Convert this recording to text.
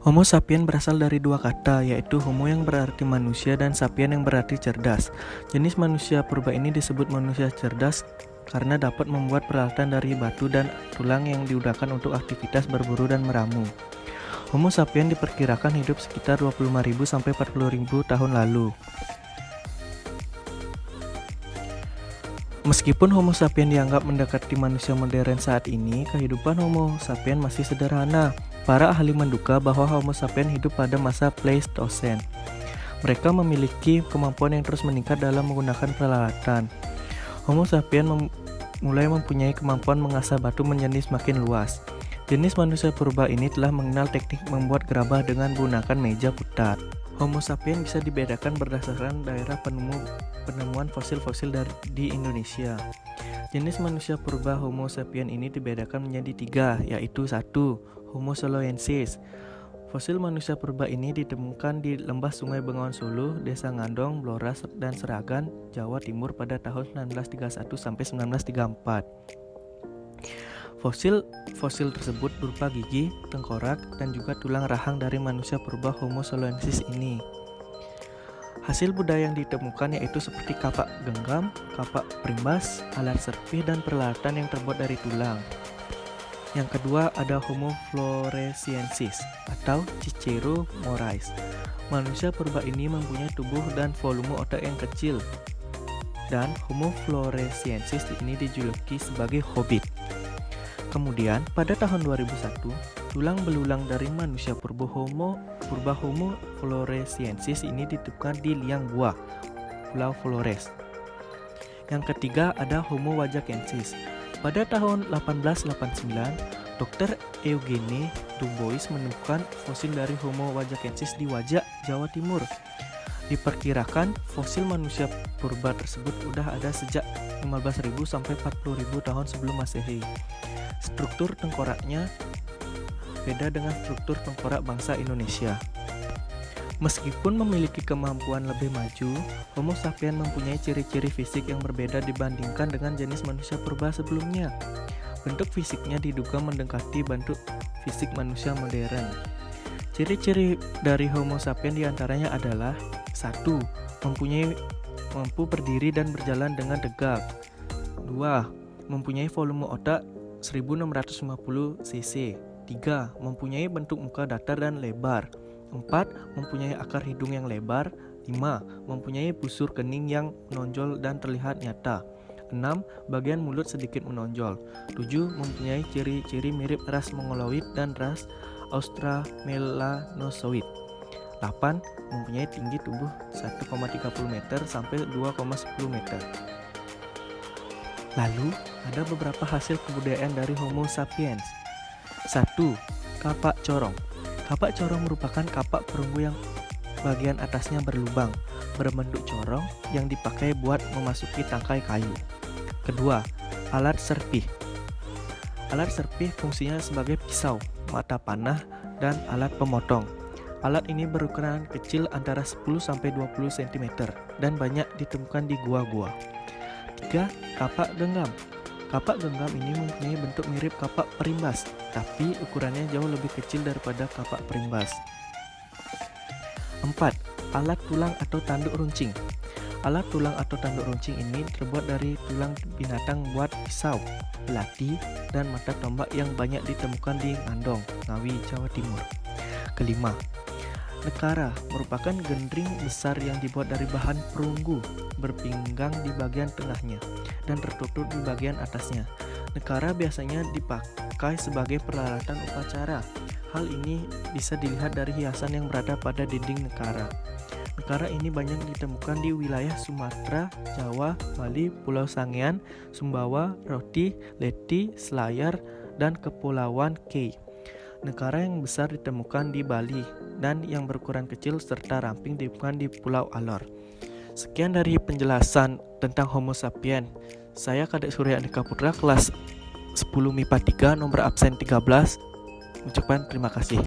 Homo sapien berasal dari dua kata, yaitu homo yang berarti manusia dan sapien yang berarti cerdas. Jenis manusia purba ini disebut manusia cerdas karena dapat membuat peralatan dari batu dan tulang yang digunakan untuk aktivitas berburu dan meramu. Homo sapien diperkirakan hidup sekitar 25.000 sampai 40.000 tahun lalu. Meskipun Homo sapien dianggap mendekati manusia modern saat ini, kehidupan Homo sapien masih sederhana. Para ahli menduga bahwa Homo sapien hidup pada masa Pleistosen. Mereka memiliki kemampuan yang terus meningkat dalam menggunakan peralatan. Homo sapien mulai mempunyai kemampuan mengasah batu menjadi semakin luas. Jenis manusia purba ini telah mengenal teknik membuat gerabah dengan menggunakan meja putar. Homo sapien bisa dibedakan berdasarkan daerah penemuan fosil-fosil di Indonesia. Jenis manusia purba Homo sapien ini dibedakan menjadi tiga, yaitu 1. Homo soloensis. Fosil manusia purba ini ditemukan di lembah Sungai Bengawan Solo, Desa Ngandong, Blora, dan Seragan, Jawa Timur pada tahun 1931 sampai 1934. Fosil tersebut berupa gigi, tengkorak, dan juga tulang rahang dari manusia purba Homo soloensis ini. Hasil budaya yang ditemukan yaitu seperti kapak genggam, kapak perimbas, alat serpih, dan peralatan yang terbuat dari tulang. Yang kedua ada Homo floresiensis atau Cicero morais. Manusia purba ini mempunyai tubuh dan volume otak yang kecil. Dan Homo floresiensis ini dijuluki sebagai hobbit. Kemudian pada tahun 2001, tulang belulang dari manusia purba Homo floresiensis ini ditemukan di Liang Bua, Pulau Flores. Yang ketiga ada Homo wajakensis. Pada tahun 1889, Dr. Eugene Dubois menemukan fosil dari Homo wajakensis di Wajak, Jawa Timur. Diperkirakan fosil manusia purba tersebut sudah ada sejak 15.000 sampai 40.000 tahun sebelum Masehi. Struktur tengkoraknya beda dengan struktur tengkorak bangsa Indonesia. Meskipun memiliki kemampuan lebih maju, Homo sapien mempunyai ciri-ciri fisik yang berbeda dibandingkan dengan jenis manusia purba sebelumnya. Bentuk fisiknya diduga mendekati bentuk fisik manusia modern. Ciri-ciri dari Homo sapien diantaranya adalah 1. Mampu berdiri dan berjalan dengan tegak. 2. Mempunyai volume otak 1650 cc. 3. Mempunyai bentuk muka datar dan lebar. 4. Mempunyai akar hidung yang lebar. 5. Mempunyai busur kening yang menonjol dan terlihat nyata. 6. Bagian mulut sedikit menonjol. 7. Mempunyai ciri-ciri mirip ras Mongoloid dan ras Australopithecus. 8. Mempunyai tinggi tubuh 1,30 meter sampai 2,10 meter. Lalu, ada beberapa hasil kebudayaan dari Homo sapiens. 1. Kapak corong. Kapak corong merupakan kapak perunggu yang bagian atasnya berlubang, berbentuk corong yang dipakai buat memasuki tangkai kayu. Kedua, alat serpih. Alat serpih fungsinya sebagai pisau, mata panah, dan alat pemotong. Alat ini berukuran kecil antara 10-20 cm dan banyak ditemukan di gua-gua. 3. Kapak genggam. Kapak genggam ini mempunyai bentuk mirip kapak perimbas, tapi ukurannya jauh lebih kecil daripada kapak perimbas. 4. Alat tulang atau tanduk runcing. Alat tulang atau tanduk runcing ini terbuat dari tulang binatang buat pisau, belati, dan mata tombak yang banyak ditemukan di Ngandong, Ngawi, Jawa Timur. Kelima, nekara merupakan gendring besar yang dibuat dari bahan perunggu, berpinggang di bagian tengahnya dan tertutup di bagian atasnya. Nekara biasanya dipakai sebagai peralatan upacara. Hal ini bisa dilihat dari hiasan yang berada pada dinding nekara. Nekara ini banyak ditemukan di wilayah Sumatera, Jawa, Bali, Pulau Sangian, Sumbawa, Roti, Leti, Selayar, dan Kepulauan K. Nekara yang besar ditemukan di Bali dan yang berukuran kecil serta ramping ditemukan di Pulau Alor. Sekian dari penjelasan tentang Homo sapien. Saya Kadek Surya Andika Putra kelas 10 MIPA 3 nomor absen 13. Ucapan terima kasih.